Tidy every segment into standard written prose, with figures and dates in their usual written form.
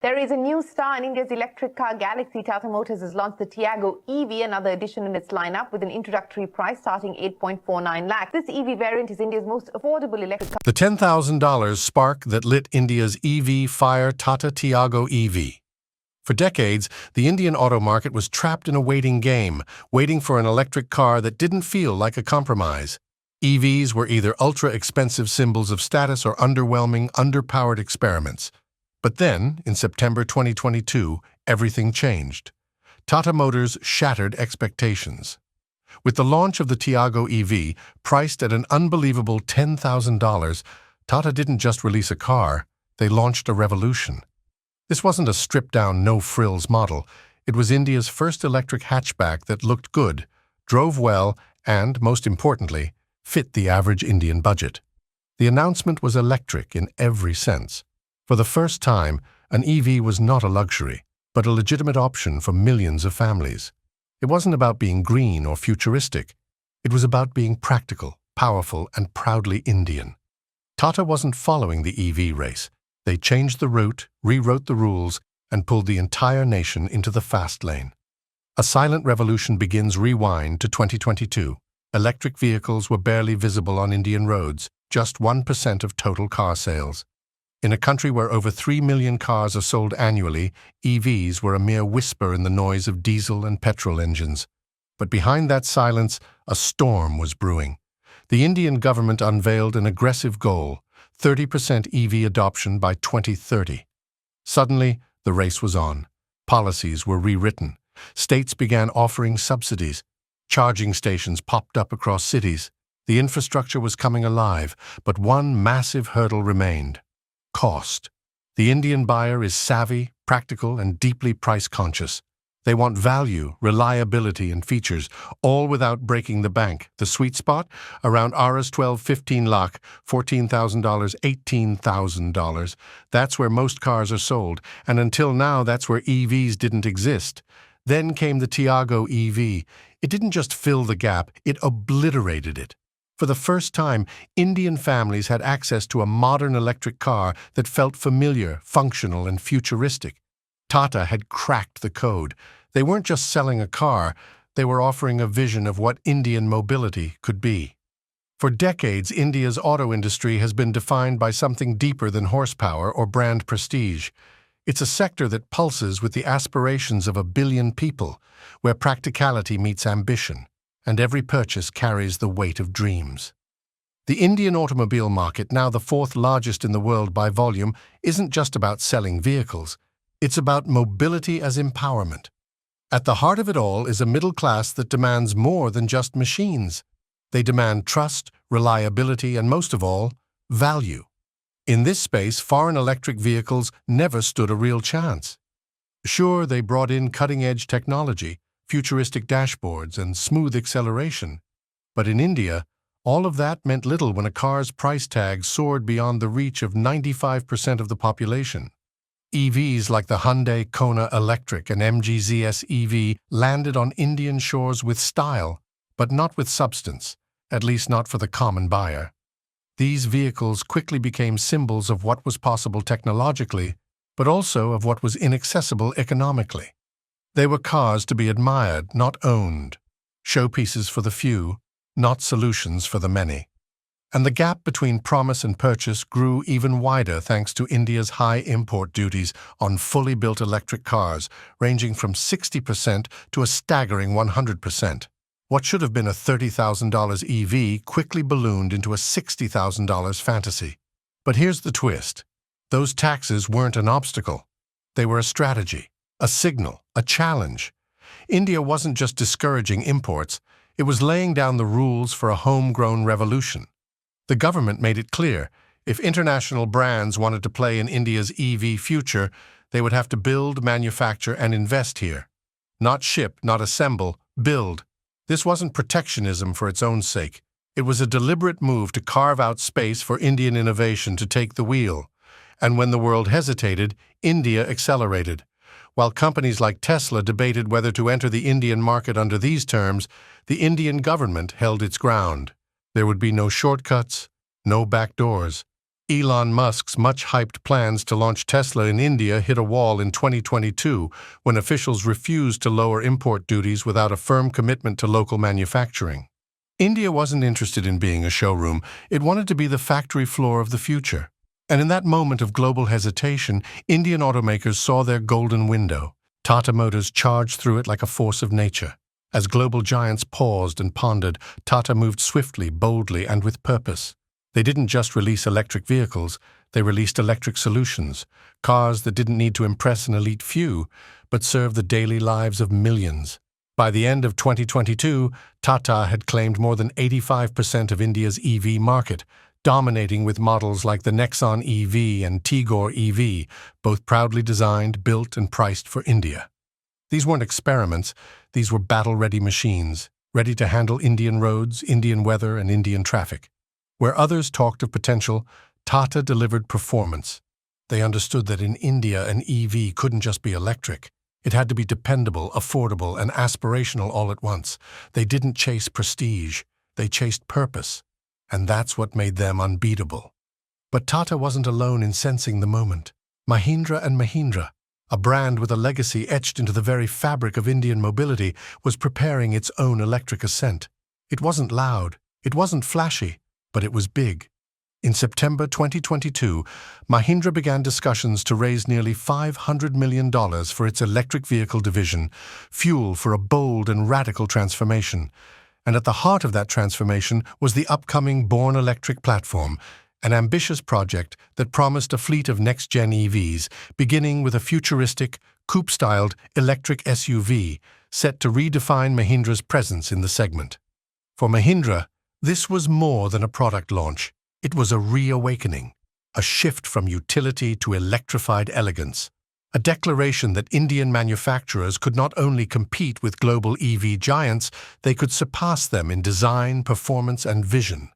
There is a new star in India's electric car galaxy. Tata Motors has launched the Tiago EV, another addition in its lineup, with an introductory price starting 8.49 lakhs. This EV variant is India's most affordable electric car. The $10,000 spark that lit India's EV fire, Tata Tiago EV. For decades, the Indian auto market was trapped in a waiting game, waiting for an electric car that didn't feel like a compromise. EVs were either ultra-expensive symbols of status or underwhelming, underpowered experiments. But then, in September 2022, everything changed. Tata Motors shattered expectations. With the launch of the Tiago EV, priced at an unbelievable $10,000, Tata didn't just release a car, they launched a revolution. This wasn't a stripped-down, no-frills model. It was India's first electric hatchback that looked good, drove well, and, most importantly, fit the average Indian budget. The announcement was electric in every sense. For the first time, an EV was not a luxury, but a legitimate option for millions of families. It wasn't about being green or futuristic. It was about being practical, powerful, and proudly Indian. Tata wasn't following the EV race. They changed the route, rewrote the rules, and pulled the entire nation into the fast lane. A silent revolution begins. Rewind to 2022. Electric vehicles were barely visible on Indian roads, just 1% of total car sales. In a country where over 3 million cars are sold annually, EVs were a mere whisper in the noise of diesel and petrol engines. But behind that silence, a storm was brewing. The Indian government unveiled an aggressive goal: 30% EV adoption by 2030. Suddenly, the race was on. Policies were rewritten. States began offering subsidies. Charging stations popped up across cities. The infrastructure was coming alive, but one massive hurdle remained: cost. The Indian buyer is savvy, practical, and deeply price-conscious. They want value, reliability, and features, all without breaking the bank. The sweet spot? Around Rs 12-15 lakh, $14,000, $18,000. That's where most cars are sold, and until now that's where EVs didn't exist. Then came the Tiago EV. It didn't just fill the gap, it obliterated it. For the first time, Indian families had access to a modern electric car that felt familiar, functional, and futuristic. Tata had cracked the code. They weren't just selling a car, they were offering a vision of what Indian mobility could be. For decades, India's auto industry has been defined by something deeper than horsepower or brand prestige. It's a sector that pulses with the aspirations of 1 billion people, where practicality meets ambition, and every purchase carries the weight of dreams. The Indian automobile market, now the 4th largest in the world by volume, isn't just about selling vehicles. It's about mobility as empowerment. At the heart of it all is a middle class that demands more than just machines. They demand trust, reliability, and most of all, value. In this space, foreign electric vehicles never stood a real chance. Sure, they brought in cutting-edge technology, futuristic dashboards, and smooth acceleration. But in India, all of that meant little when a car's price tag soared beyond the reach of 95% of the population. EVs like the Hyundai Kona Electric and MG ZS EV landed on Indian shores with style, but not with substance, at least not for the common buyer. These vehicles quickly became symbols of what was possible technologically, but also of what was inaccessible economically. They were cars to be admired, not owned, showpieces for the few, not solutions for the many. And the gap between promise and purchase grew even wider thanks to India's high import duties on fully built electric cars, ranging from 60% to a staggering 100%. What should have been a $30,000 EV quickly ballooned into a $60,000 fantasy. But here's the twist. Those taxes weren't an obstacle. They were a strategy, a signal, a challenge. India wasn't just discouraging imports, it was laying down the rules for a homegrown revolution. The government made it clear, if international brands wanted to play in India's EV future, they would have to build, manufacture, and invest here. Not ship, not assemble, build. This wasn't protectionism for its own sake. It was a deliberate move to carve out space for Indian innovation to take the wheel. And when the world hesitated, India accelerated. While companies like Tesla debated whether to enter the Indian market under these terms, the Indian government held its ground. There would be no shortcuts, no back doors. Elon Musk's much-hyped plans to launch Tesla in India hit a wall in 2022 when officials refused to lower import duties without a firm commitment to local manufacturing. India wasn't interested in being a showroom, it wanted to be the factory floor of the future. And in that moment of global hesitation, Indian automakers saw their golden window. Tata Motors charged through it like a force of nature. As global giants paused and pondered, Tata moved swiftly, boldly, and with purpose. They didn't just release electric vehicles, they released electric solutions, cars that didn't need to impress an elite few, but serve the daily lives of millions. By the end of 2022, Tata had claimed more than 85% of India's EV market, dominating with models like the Nexon EV and Tigor EV, both proudly designed, built, and priced for India. These weren't experiments, these were battle-ready machines, ready to handle Indian roads, Indian weather, and Indian traffic. Where others talked of potential, Tata delivered performance. They understood that in India an EV couldn't just be electric. It had to be dependable, affordable, and aspirational all at once. They didn't chase prestige, they chased purpose. And that's what made them unbeatable. But Tata wasn't alone in sensing the moment. Mahindra and Mahindra, a brand with a legacy etched into the very fabric of Indian mobility, was preparing its own electric ascent. It wasn't loud, it wasn't flashy, but it was big. In September 2022, Mahindra began discussions to raise nearly $500 million for its electric vehicle division, fuel for a bold and radical transformation. And at the heart of that transformation was the upcoming Born Electric platform, an ambitious project that promised a fleet of next-gen EVs, beginning with a futuristic, coupe-styled electric SUV set to redefine Mahindra's presence in the segment. For Mahindra, this was more than a product launch. It was a reawakening, a shift from utility to electrified elegance, a declaration that Indian manufacturers could not only compete with global EV giants, they could surpass them in design, performance, and vision.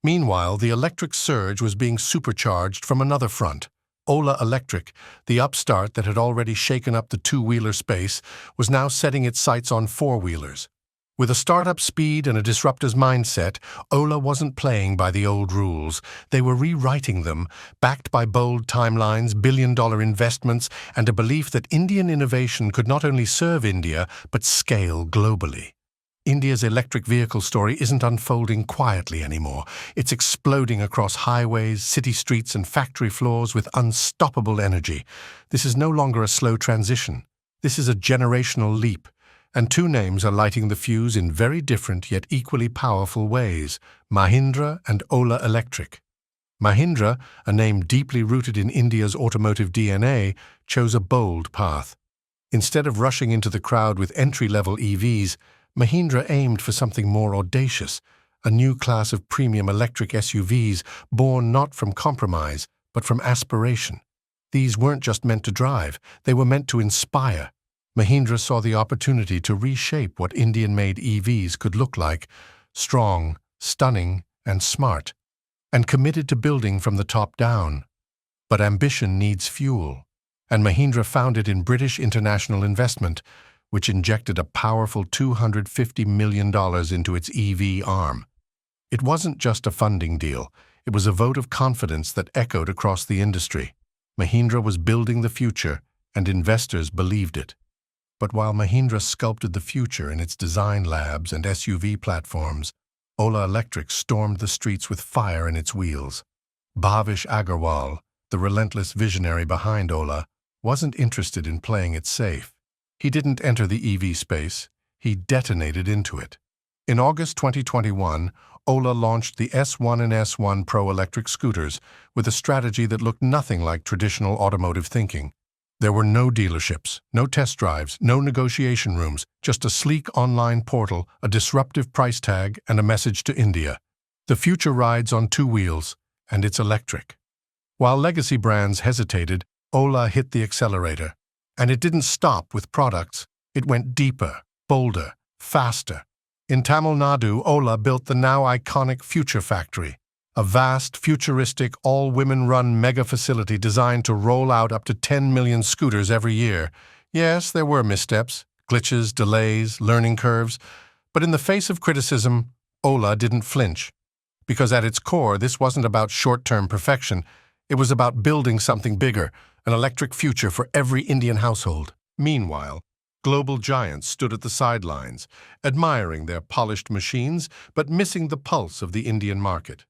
Meanwhile, the electric surge was being supercharged from another front. Ola Electric, the upstart that had already shaken up the two-wheeler space, was now setting its sights on four-wheelers. With a startup speed and a disruptor's mindset, Ola wasn't playing by the old rules. They were rewriting them, backed by bold timelines, billion-dollar investments, and a belief that Indian innovation could not only serve India, but scale globally. India's electric vehicle story isn't unfolding quietly anymore. It's exploding across highways, city streets, and factory floors with unstoppable energy. This is no longer a slow transition. This is a generational leap. And two names are lighting the fuse in very different yet equally powerful ways: Mahindra and Ola Electric. Mahindra, a name deeply rooted in India's automotive DNA, chose a bold path. Instead of rushing into the crowd with entry-level EVs, Mahindra aimed for something more audacious, a new class of premium electric SUVs born not from compromise, but from aspiration. These weren't just meant to drive, they were meant to inspire. Mahindra saw the opportunity to reshape what Indian-made EVs could look like: strong, stunning, and smart, and committed to building from the top down. But ambition needs fuel, and Mahindra found it in British international investment, which injected a powerful $250 million into its EV arm. It wasn't just a funding deal, it was a vote of confidence that echoed across the industry. Mahindra was building the future, and investors believed it. But while Mahindra sculpted the future in its design labs and SUV platforms, Ola Electric stormed the streets with fire in its wheels. Bhavish Agarwal, the relentless visionary behind Ola, wasn't interested in playing it safe. He didn't enter the EV space, he detonated into it. In August 2021, Ola launched the S1 and S1 Pro electric scooters with a strategy that looked nothing like traditional automotive thinking. There were no dealerships, no test drives, no negotiation rooms, just a sleek online portal, a disruptive price tag, and a message to India. The future rides on two wheels, and it's electric. While legacy brands hesitated, Ola hit the accelerator. And it didn't stop with products, it went deeper, bolder, faster. In Tamil Nadu, Ola built the now iconic Future Factory, a vast, futuristic, all-women-run mega facility designed to roll out up to 10 million scooters every year. Yes, there were missteps, glitches, delays, learning curves, but in the face of criticism, Ola didn't flinch. Because at its core, this wasn't about short-term perfection. It was about building something bigger, an electric future for every Indian household. Meanwhile, global giants stood at the sidelines, admiring their polished machines, but missing the pulse of the Indian market.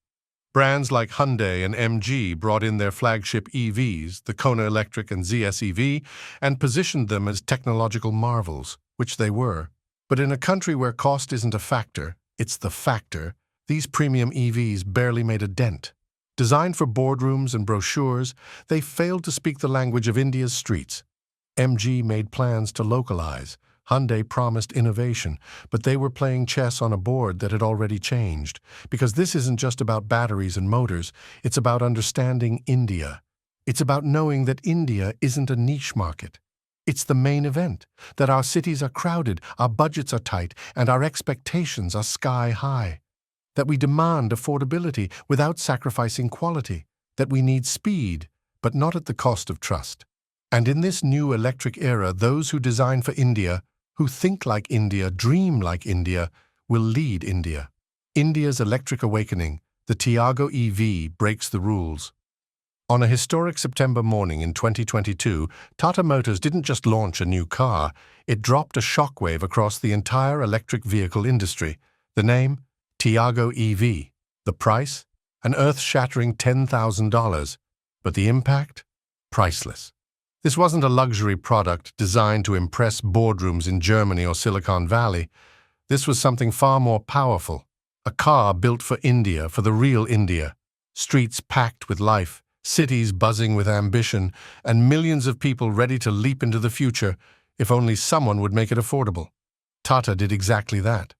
Brands like Hyundai and MG brought in their flagship EVs, the Kona Electric and ZS EV, and positioned them as technological marvels, which they were. But in a country where cost isn't a factor, it's the factor, these premium EVs barely made a dent. Designed for boardrooms and brochures, they failed to speak the language of India's streets. MG made plans to localize. Hyundai promised innovation, but they were playing chess on a board that had already changed. Because this isn't just about batteries and motors, it's about understanding India. It's about knowing that India isn't a niche market. It's the main event, that our cities are crowded, our budgets are tight, and our expectations are sky high. That we demand affordability without sacrificing quality. That we need speed, but not at the cost of trust. And in this new electric era, those who design for India, who think like India, dream like India, will lead India. India's electric awakening, the Tiago EV, breaks the rules. On a historic September morning in 2022, Tata Motors didn't just launch a new car, it dropped a shockwave across the entire electric vehicle industry. The name? Tiago EV. The price? An earth-shattering $10,000. But the impact? Priceless. This wasn't a luxury product designed to impress boardrooms in Germany or Silicon Valley. This was something far more powerful. A car built for India, for the real India. Streets packed with life, cities buzzing with ambition, and millions of people ready to leap into the future if only someone would make it affordable. Tata did exactly that.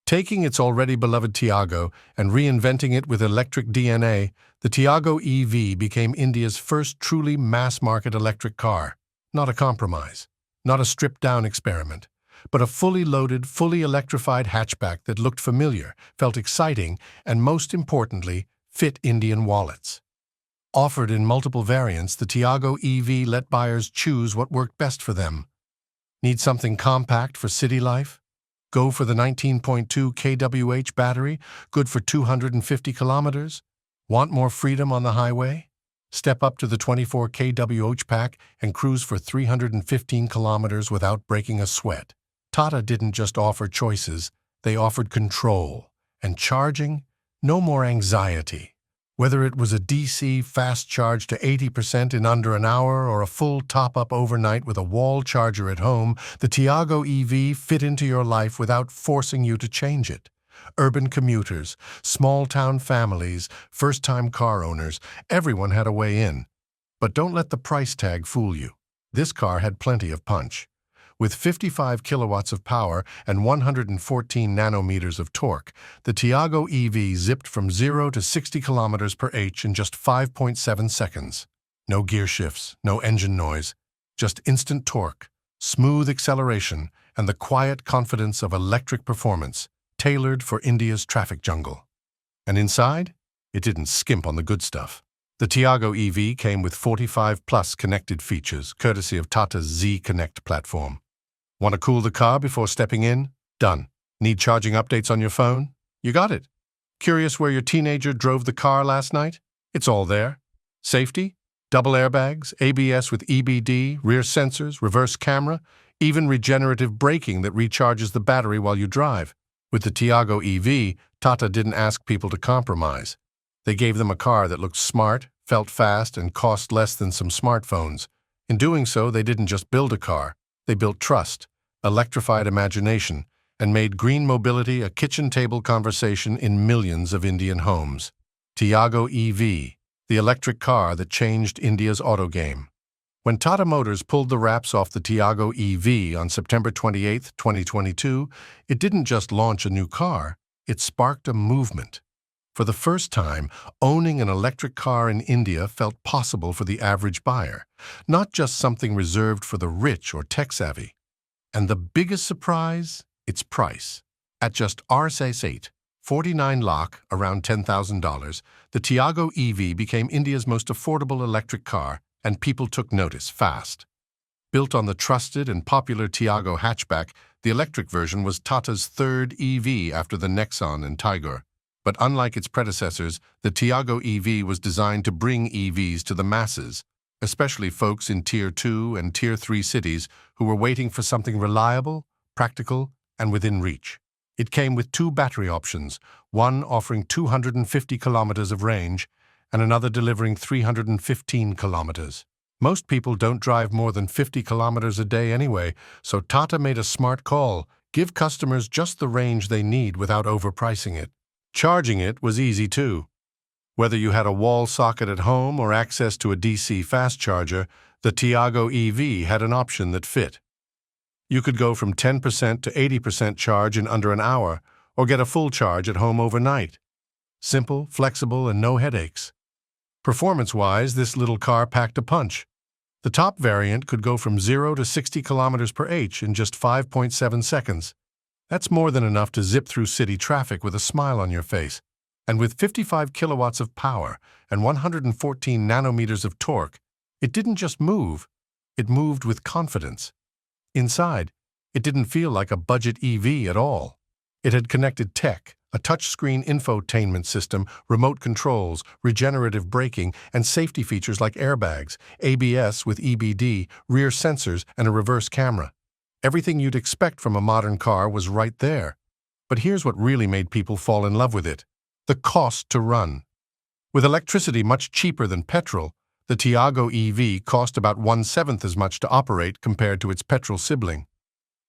Taking its already beloved Tiago and reinventing it with electric DNA, the Tiago EV became India's first truly mass-market electric car. Not a compromise, not a stripped-down experiment, but a fully loaded, fully electrified hatchback that looked familiar, felt exciting, and most importantly, fit Indian wallets. Offered in multiple variants, the Tiago EV let buyers choose what worked best for them. Need something compact for city life? Go for the 19.2 kWh battery, good for 250 kilometers? Want more freedom on the highway? Step up to the 24 kWh pack and cruise for 315 kilometers without breaking a sweat. Tata didn't just offer choices, they offered control. And charging? No more anxiety. Whether it was a DC fast charge to 80% in under an hour or a full top-up overnight with a wall charger at home, the Tiago EV fit into your life without forcing you to change it. Urban commuters, small-town families, first-time car owners, everyone had a way in. But don't let the price tag fool you. This car had plenty of punch. With 55 kilowatts of power and 114 nanometers of torque, the Tiago EV zipped from 0 to 60 kilometers per h in just 5.7 seconds. No gear shifts, no engine noise, just instant torque, smooth acceleration, and the quiet confidence of electric performance, tailored for India's traffic jungle. And inside? It didn't skimp on the good stuff. The Tiago EV came with 45-plus connected features, courtesy of Tata's Z Connect platform. Want to cool the car before stepping in? Done. Need charging updates on your phone? You got it. Curious where your teenager drove the car last night? It's all there. Safety? Double airbags, ABS with EBD, rear sensors, reverse camera, even regenerative braking that recharges the battery while you drive. With the Tiago EV, Tata didn't ask people to compromise. They gave them a car that looked smart, felt fast, and cost less than some smartphones. In doing so, they didn't just build a car. They built trust, electrified imagination, and made green mobility a kitchen table conversation in millions of Indian homes. Tiago EV, the electric car that changed India's auto game. When Tata Motors pulled the wraps off the Tiago EV on September 28, 2022, it didn't just launch a new car, it sparked a movement. For the first time, owning an electric car in India felt possible for the average buyer, not just something reserved for the rich or tech-savvy. And the biggest surprise? Its price. At just Rs8, 49 lakh, around $10,000, the Tiago EV became India's most affordable electric car, and people took notice fast. Built on the trusted and popular Tiago hatchback, the electric version was Tata's third EV after the Nexon and Tigor. But unlike its predecessors, the Tiago EV was designed to bring EVs to the masses, especially folks in Tier 2 and Tier 3 cities who were waiting for something reliable, practical, and within reach. It came with two battery options, one offering 250 kilometers of range and another delivering 315 kilometers. Most people don't drive more than 50 kilometers a day anyway, so Tata made a smart call: give customers just the range they need without overpricing it. Charging it was easy too. Whether you had a wall socket at home or access to a DC fast charger, the Tiago EV had an option that fit. You could go from 10% to 80% charge in under an hour, or get a full charge at home overnight. Simple, flexible, and no headaches. Performance-wise, this little car packed a punch. The top variant could go from 0 to 60 kilometers per h in just 5.7 seconds. That's more than enough to zip through city traffic with a smile on your face. And with 55 kilowatts of power and 114 nanometers of torque, it didn't just move, it moved with confidence. Inside, it didn't feel like a budget EV at all. It had connected tech, a touchscreen infotainment system, remote controls, regenerative braking, and safety features like airbags, ABS with EBD, rear sensors, and a reverse camera. Everything you'd expect from a modern car was right there. But here's what really made people fall in love with it: the cost to run. With electricity much cheaper than petrol, the Tiago EV cost about 1/7 as much to operate compared to its petrol sibling.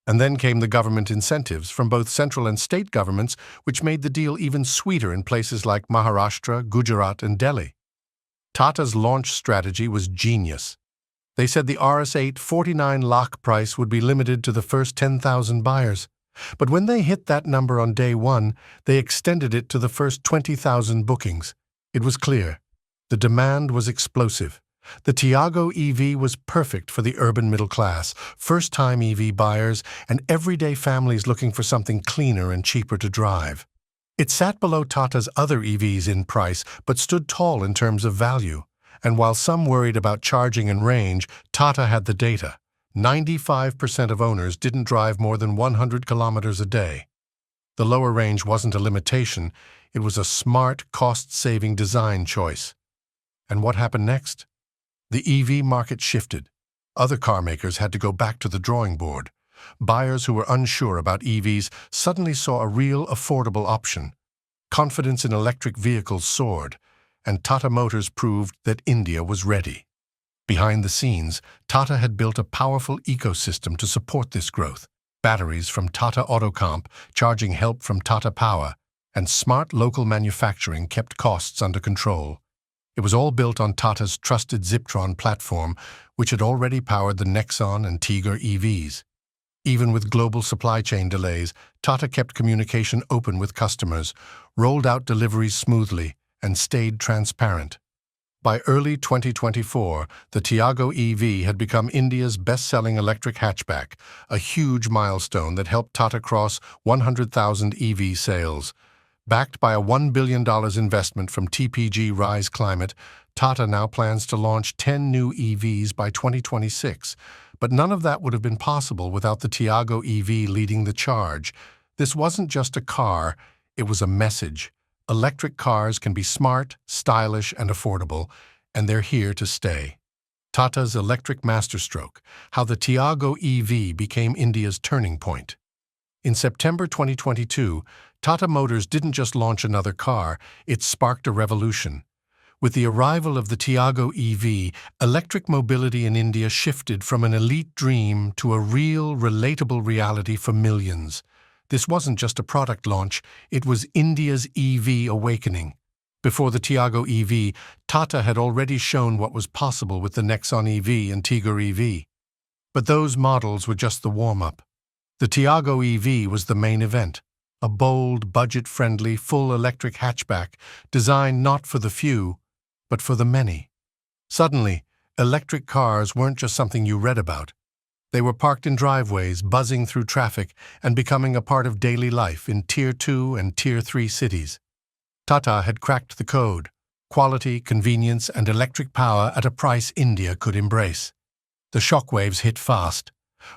And then came the government incentives from both central and state governments, which made the deal even sweeter in places like Maharashtra, Gujarat, and Delhi. Tata's launch strategy was genius. They said the RS8 49 lakh price would be limited to the first 10,000 buyers. But when they hit that number on day one, they extended it to the first 20,000 bookings. It was clear. The demand was explosive. The Tiago EV was perfect for the urban middle class, first-time EV buyers, and everyday families looking for something cleaner and cheaper to drive. It sat below Tata's other EVs in price, but stood tall in terms of value. And while some worried about charging and range, Tata had the data. 95% of owners didn't drive more than 100 kilometers a day. The lower range wasn't a limitation, it was a smart, cost-saving design choice. And what happened next? The EV market shifted. Other car makers had to go back to the drawing board. Buyers who were unsure about EVs suddenly saw a real, affordable option. Confidence in electric vehicles soared, and Tata Motors proved that India was ready. Behind the scenes, Tata had built a powerful ecosystem to support this growth. Batteries from Tata Autocomp, charging help from Tata Power, and smart local manufacturing kept costs under control. It was all built on Tata's trusted Ziptron platform, which had already powered the Nexon and Tigor EVs. Even with global supply chain delays, Tata kept communication open with customers, rolled out deliveries smoothly, and stayed transparent. By early 2024, the Tiago EV had become India's best-selling electric hatchback, a huge milestone that helped Tata cross 100,000 EV sales. Backed by a $1 billion investment from TPG Rise Climate, Tata now plans to launch 10 new EVs by 2026. But none of that would have been possible without the Tiago EV leading the charge. This wasn't just a car, it was a message. Electric cars can be smart, stylish, and affordable, and they're here to stay. Tata's electric masterstroke, how the Tiago EV became India's turning point. In September 2022, Tata Motors didn't just launch another car, it sparked a revolution. With the arrival of the Tiago EV, electric mobility in India shifted from an elite dream to a real, relatable reality for millions. This wasn't just a product launch, it was India's EV awakening. Before the Tiago EV, Tata had already shown what was possible with the Nexon EV and Tigor EV. But those models were just the warm-up. The Tiago EV was the main event, a bold, budget-friendly, full-electric hatchback designed not for the few, but for the many. Suddenly, electric cars weren't just something you read about. They were parked in driveways, buzzing through traffic, and becoming a part of daily life in Tier 2 and Tier 3 cities. Tata had cracked the code: quality, convenience, and electric power at a price India could embrace. The shockwaves hit fast.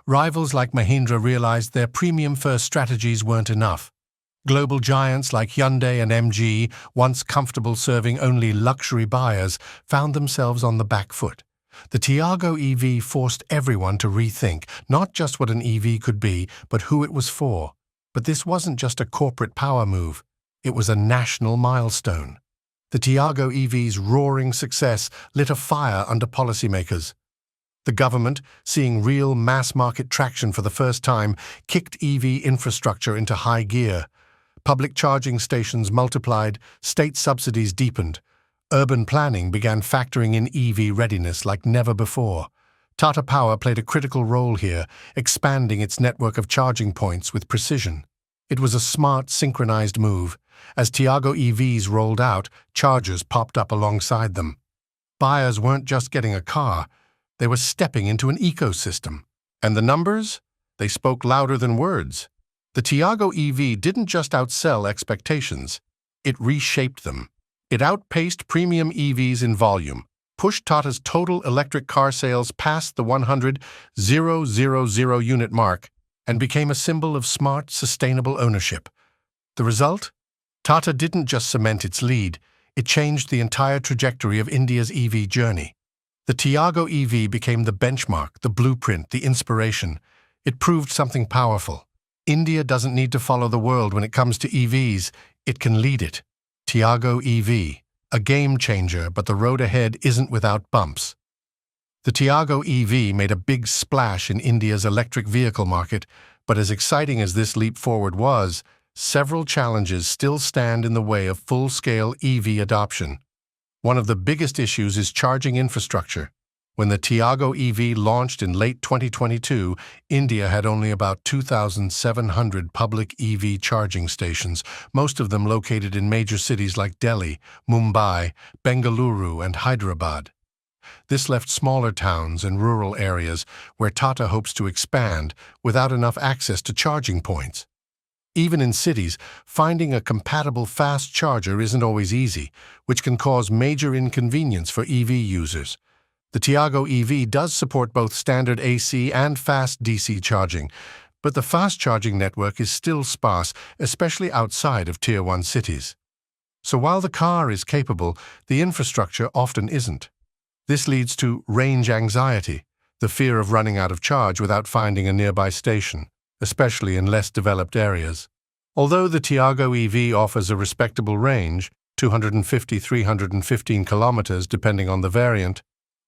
Rivals like Mahindra realized their premium-first strategies weren't enough. Global giants like Hyundai and MG, once comfortable serving only luxury buyers, found themselves on the back foot. The Tiago EV forced everyone to rethink not just what an EV could be, but who it was for. But this wasn't just a corporate power move. It was a national milestone. The Tiago EV's roaring success lit a fire under policymakers. The government, seeing real mass-market traction for the first time, kicked EV infrastructure into high gear. Public charging stations multiplied, state subsidies deepened. Urban planning began factoring in EV readiness like never before. Tata Power played a critical role here, expanding its network of charging points with precision. It was a smart, synchronized move. As Tiago EVs rolled out, chargers popped up alongside them. Buyers weren't just getting a car, they were stepping into an ecosystem. And the numbers? They spoke louder than words. The Tiago EV didn't just outsell expectations, it reshaped them. It outpaced premium EVs in volume, pushed Tata's total electric car sales past the 100,000 unit mark, and became a symbol of smart, sustainable ownership. The result? Tata didn't just cement its lead, it changed the entire trajectory of India's EV journey. The Tiago EV became the benchmark, the blueprint, the inspiration. It proved something powerful. India doesn't need to follow the world when it comes to EVs, it can lead it. Tiago EV, a game changer, but the road ahead isn't without bumps. The Tiago EV made a big splash in India's electric vehicle market, but as exciting as this leap forward was, several challenges still stand in the way of full-scale EV adoption. One of the biggest issues is charging infrastructure. When the Tiago EV launched in late 2022, India had only about 2,700 public EV charging stations, most of them located in major cities like Delhi, Mumbai, Bengaluru, and Hyderabad. This left smaller towns and rural areas where Tata hopes to expand without enough access to charging points. Even in cities, finding a compatible fast charger isn't always easy, which can cause major inconvenience for EV users. The Tiago EV does support both standard AC and fast DC charging, but the fast charging network is still sparse, especially outside of Tier 1 cities. So while the car is capable, the infrastructure often isn't. This leads to range anxiety, the fear of running out of charge without finding a nearby station, especially in less developed areas. Although the Tiago EV offers a respectable range, 250–315 kilometers depending on the variant,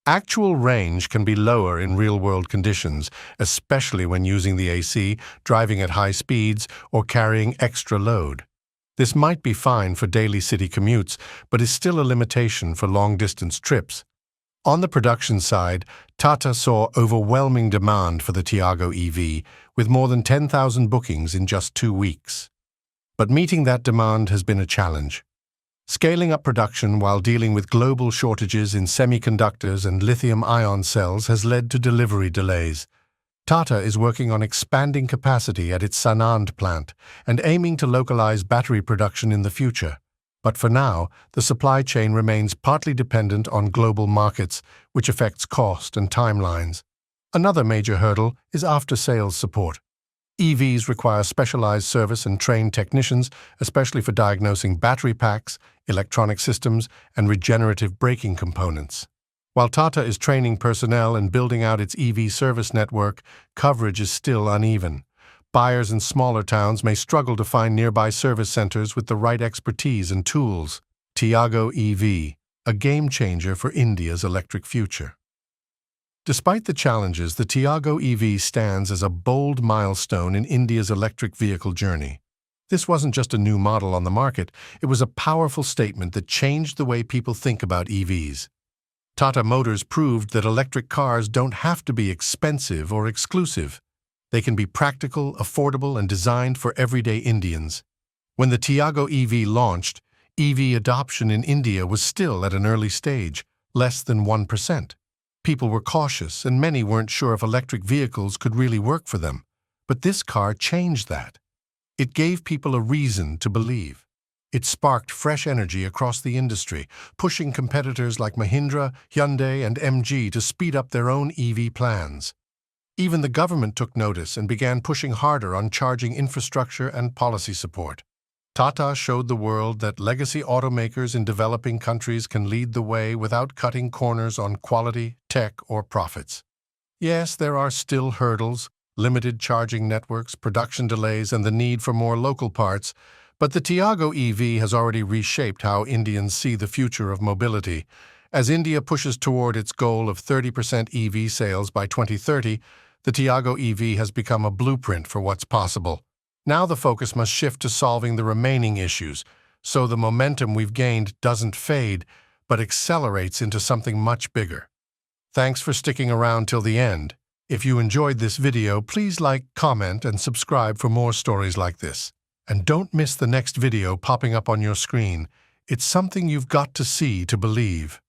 actual range can be lower in real-world conditions, especially when using the AC, driving at high speeds, or carrying extra load. This might be fine for daily city commutes, but is still a limitation for long-distance trips. On the production side, Tata saw overwhelming demand for the Tiago EV, with more than 10,000 bookings in just 2 weeks. But meeting that demand has been a challenge. Scaling up production while dealing with global shortages in semiconductors and lithium-ion cells has led to delivery delays. Tata is working on expanding capacity at its Sanand plant and aiming to localize battery production in the future. But for now, the supply chain remains partly dependent on global markets, which affects cost and timelines. Another major hurdle is after-sales support. EVs require specialized service and trained technicians, especially for diagnosing battery packs, electronic systems, and regenerative braking components. While Tata is training personnel and building out its EV service network, coverage is still uneven. Buyers in smaller towns may struggle to find nearby service centers with the right expertise and tools. Tiago EV, a game changer for India's electric future. Despite the challenges, the Tiago EV stands as a bold milestone in India's electric vehicle journey. This wasn't just a new model on the market, it was a powerful statement that changed the way people think about EVs. Tata Motors proved that electric cars don't have to be expensive or exclusive. They can be practical, affordable, and designed for everyday Indians. When the Tiago EV launched, EV adoption in India was still at an early stage, less than 1%. People were cautious, and many weren't sure if electric vehicles could really work for them. But this car changed that. It gave people a reason to believe. It sparked fresh energy across the industry, pushing competitors like Mahindra, Hyundai, and MG to speed up their own EV plans. Even the government took notice and began pushing harder on charging infrastructure and policy support. Tata showed the world that legacy automakers in developing countries can lead the way without cutting corners on quality, tech, or profits. Yes, there are still hurdles, limited charging networks, production delays, and the need for more local parts, but the Tiago EV has already reshaped how Indians see the future of mobility. As India pushes toward its goal of 30% EV sales by 2030, the Tiago EV has become a blueprint for what's possible. Now the focus must shift to solving the remaining issues, so the momentum we've gained doesn't fade, but accelerates into something much bigger. Thanks for sticking around till the end. If you enjoyed this video, please like, comment, and subscribe for more stories like this. And don't miss the next video popping up on your screen. It's something you've got to see to believe.